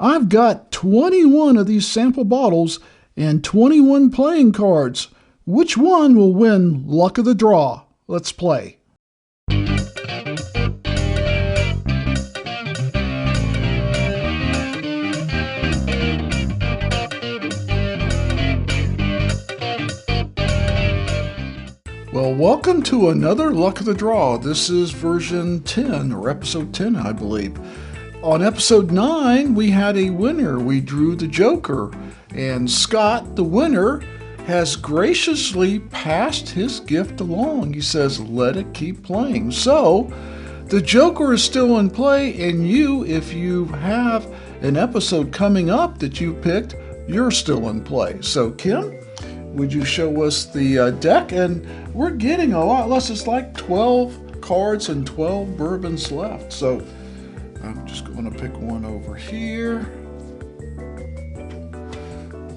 I've got 21 of these sample bottles and 21 playing cards. Which one will win Luck of the Draw? Let's play. Well, welcome to another Luck of the Draw. This is version 10, or episode 10, I believe. On episode 9, we had a winner. We drew the Joker. And Scott, the winner, has graciously passed his gift along. He says, let it keep playing. So, the Joker is still in play, and you, if you have an episode coming up that you picked, you're still in play. So, Kim, would you show us the deck? And we're getting a lot less. It's like 12 cards and 12 bourbons left. So I'm just going to pick one over here.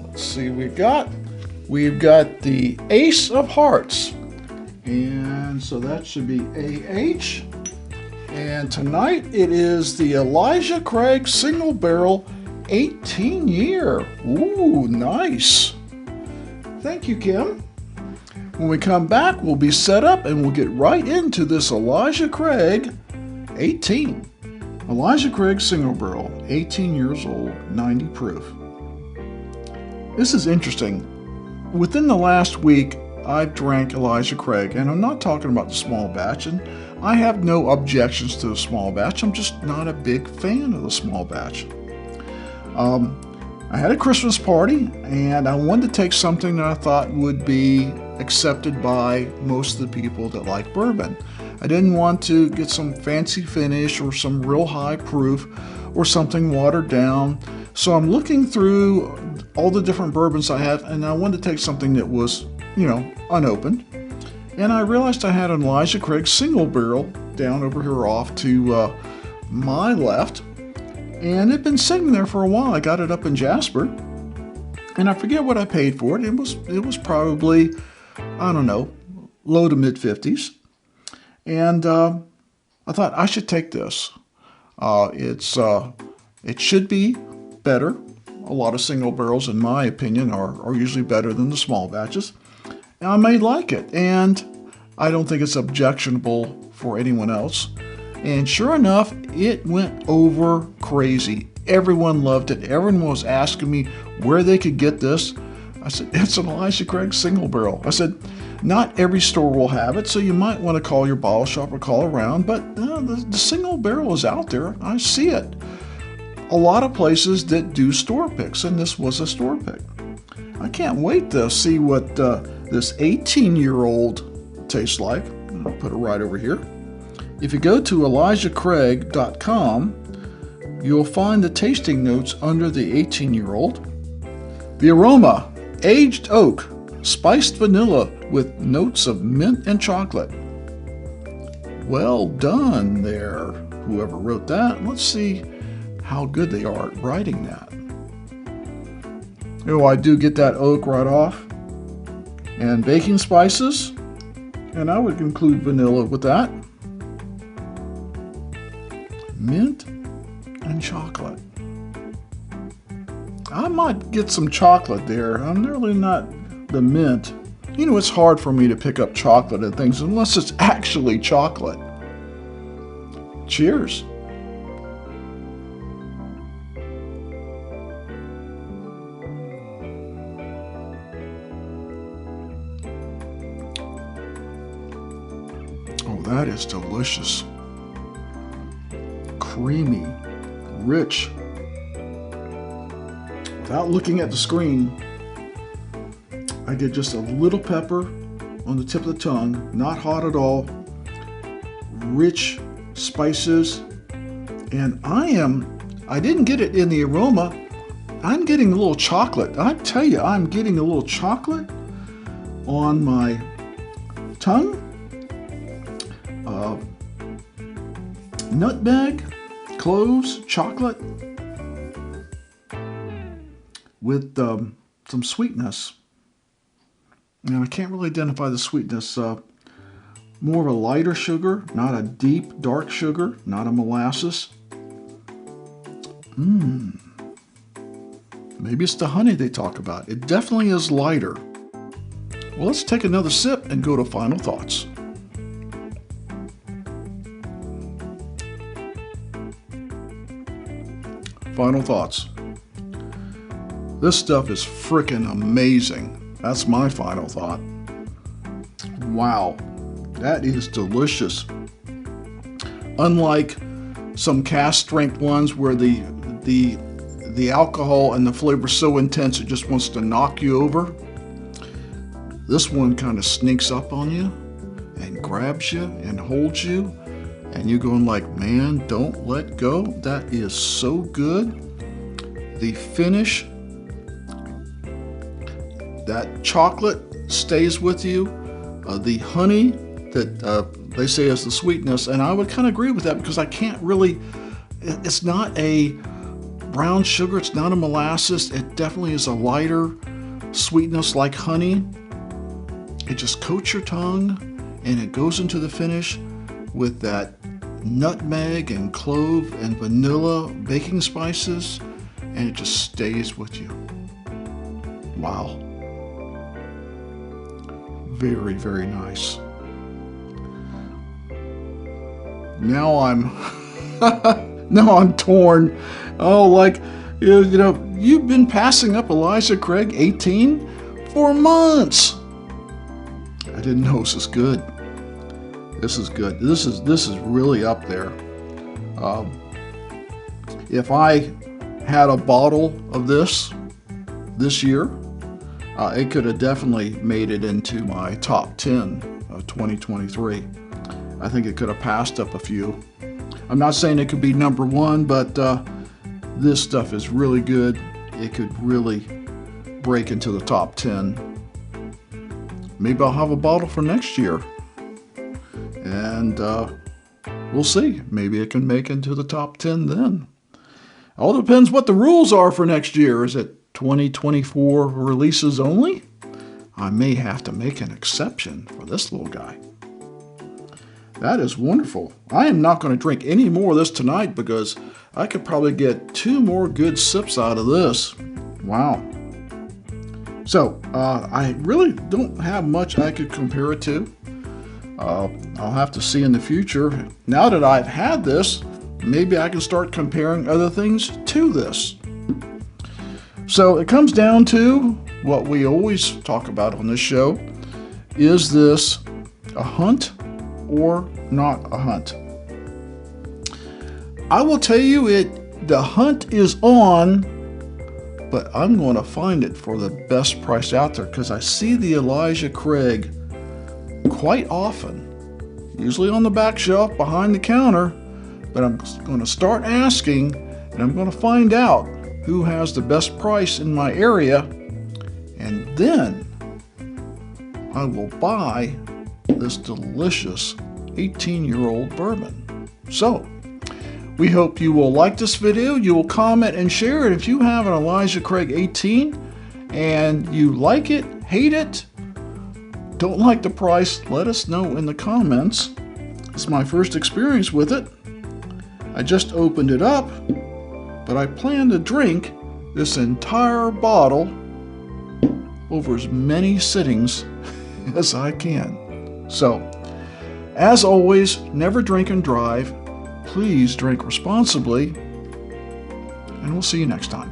Let's see what we've got. We've got the Ace of Hearts. And so that should be AH. And tonight it is the Elijah Craig Single Barrel 18 year. Ooh, nice. Thank you, Kim. When we come back, we'll be set up and we'll get right into this Elijah Craig 18. Elijah Craig Single Barrel, 18 years old, 90 proof. This is interesting. Within the last week, I've drank Elijah Craig, and I'm not talking about the small batch, and I have no objections to the small batch. I'm just not a big fan of the small batch. I had a Christmas party, and I wanted to take something that I thought would be accepted by most of the people that like bourbon. I didn't want to get some fancy finish or some real high proof or something watered down. So I'm looking through all the different bourbons I have, and I wanted to take something that was, unopened. And I realized I had an Elijah Craig Single Barrel down over here off to my left. And it'd been sitting there for a while. I got it up in Jasper, and I forget what I paid for it. It was probably, I don't know, low to mid 50s. And I thought I should take this. It should be better. A lot of single barrels, in my opinion, are usually better than the small batches. And I may like it, and I don't think it's objectionable for anyone else. And sure enough, it went over crazy. Everyone loved it. Everyone was asking me where they could get this. I said, it's an Elijah Craig Single Barrel. I said, not every store will have it, so you might want to call your bottle shop or call around, but the Single Barrel is out there. I see it. A lot of places that do store picks, and this was a store pick. I can't wait to see what this 18-year-old tastes like. I'll put it right over here. If you go to ElijahCraig.com, you'll find the tasting notes under the 18-year-old. The aroma, aged oak, spiced vanilla with notes of mint and chocolate. Well done there, whoever wrote that. Let's see how good they are at writing that. Oh, I do get that oak right off. And baking spices, and I would include vanilla with that. Mint and chocolate. I might get some chocolate there. I'm really not the mint. It's hard for me to pick up chocolate and things unless it's actually chocolate. Cheers. Oh, that is delicious. Creamy, rich. Without looking at the screen, I get just a little pepper on the tip of the tongue, not hot at all. Rich spices, and I didn't get it in the aroma. I'm getting a little chocolate. I tell you, I'm getting a little chocolate on my tongue. Nutmeg, cloves, chocolate, with some sweetness. And I can't really identify the sweetness. More of a lighter sugar, not a deep, dark sugar, not a molasses. Maybe it's the honey they talk about. It definitely is lighter. Well, let's take another sip and go to final thoughts. Final thoughts. This stuff is freaking amazing. That's my final thought. Wow, that is delicious. Unlike some cask strength ones where the alcohol and the flavor is so intense it just wants to knock you over, this one kind of sneaks up on you and grabs you and holds you, and you're going like, man, don't let go. That is so good. The finish, that chocolate stays with you. The honey that they say is the sweetness, and I would kind of agree with that because I can't really, it's not a brown sugar, it's not a molasses. It definitely is a lighter sweetness like honey. It just coats your tongue and it goes into the finish with that nutmeg and clove and vanilla baking spices, and it just stays with you. Wow. Very, very nice. Now I'm torn. Oh, like, you know, you've been passing up Elijah Craig 18 for months. I didn't know this is good. This is good. This is really up there. If I had a bottle of this year, it could have definitely made it into my top 10 of 2023. I think it could have passed up a few. I'm not saying it could be number one, but this stuff is really good. It could really break into the top 10. Maybe I'll have a bottle for next year. And we'll see. Maybe it can make into the top 10 then. All depends what the rules are for next year. Is it 2024 releases only? I may have to make an exception for this little guy. That is wonderful. I am not going to drink any more of this tonight because I could probably get 2 more good sips out of this. Wow. So, I really don't have much I could compare it to. I'll have to see in the future. Now that I've had this, maybe I can start comparing other things to this. So it comes down to what we always talk about on this show. Is this a hunt or not a hunt? I will tell you the hunt is on, but I'm going to find it for the best price out there because I see the Elijah Craig quite often, usually on the back shelf behind the counter, but I'm going to start asking and I'm going to find out who has the best price in my area, and then I will buy this delicious 18-year-old bourbon. So, we hope you will like this video, you will comment and share it. If you have an Elijah Craig 18 and you like it, hate it, don't like the price, let us know in the comments. It's my first experience with it. I just opened it up, but I plan to drink this entire bottle over as many sittings as I can. So, as always, never drink and drive. Please drink responsibly, and we'll see you next time.